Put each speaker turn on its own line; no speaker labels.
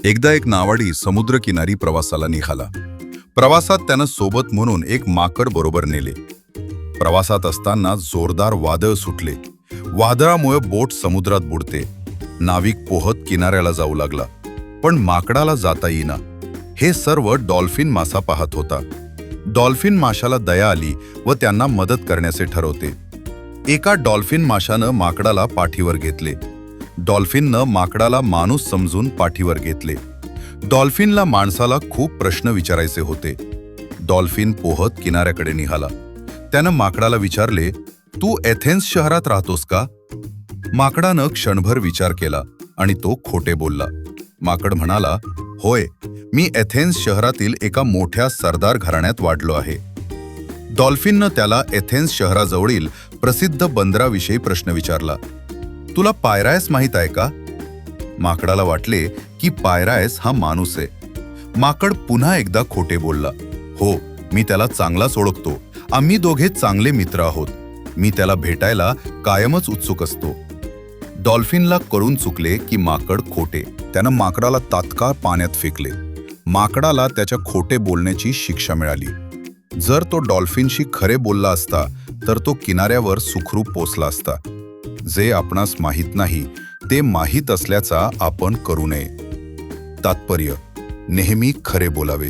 एकदा एक नावाडी समुद्रकिनारी प्रवासाला निघाला. प्रवासात त्यानं सोबत म्हणून एक माकड बरोबर नेले. प्रवासात असताना जोरदार वादळ सुटले. वादळामुळे बोट समुद्रात बुडते. नाविक पोहत किनाऱ्याला जाऊ लागला, पण माकडाला जाता येईना. हे सर्व डॉल्फिन मासा पाहत होता. डॉल्फिन माशाला दया आली व त्यांना मदत करण्याचे ठरवते. एका डॉल्फिन माशानं माकडाला पाठीवर घेतले. डॉल्फिननं माकडाला माणूस समजून पाठीवर घेतले. डॉल्फिनला माणसाला खूप प्रश्न विचारायचे होते. डॉल्फिन पोहत किनाऱ्याकडे निघाला. त्यानं माकडाला विचारले, तू एथेन्स शहरात राहतोस का? माकडानं क्षणभर विचार केला आणि तो खोटे बोलला. माकड म्हणाला, होय, मी एथेन्स शहरातील एका मोठ्या सरदार घराण्यात वाढलो आहे. डॉल्फिननं त्याला एथेन्स शहराजवळील प्रसिद्ध बंदराविषयी प्रश्न विचारला. तुला पायरायस माहीत आहे का? माकडाला वाटले की पायरायस हा माणूस आहे. माकड पुन्हा एकदा खोटे बोलला. हो, मी त्याला चांगलाच ओळखतो. आम्ही दोघे चांगले मित्र आहोत. मी त्याला भेटायला कायमच उत्सुक असतो. डॉल्फिनला कळून चुकले की माकड खोटे. त्यानं माकडाला तात्काळ पाण्यात फेकले. माकडाला त्याच्या खोटे बोलण्याची शिक्षा मिळाली. जर तो डॉल्फिनशी खरे बोलला असता तर तो किनाऱ्यावर सुखरूप पोचला असता. जे आपणास माहीत नाही ते माहीत असल्याचा आपण करू नये. तात्पर्य: नेहमी खरे बोलावे.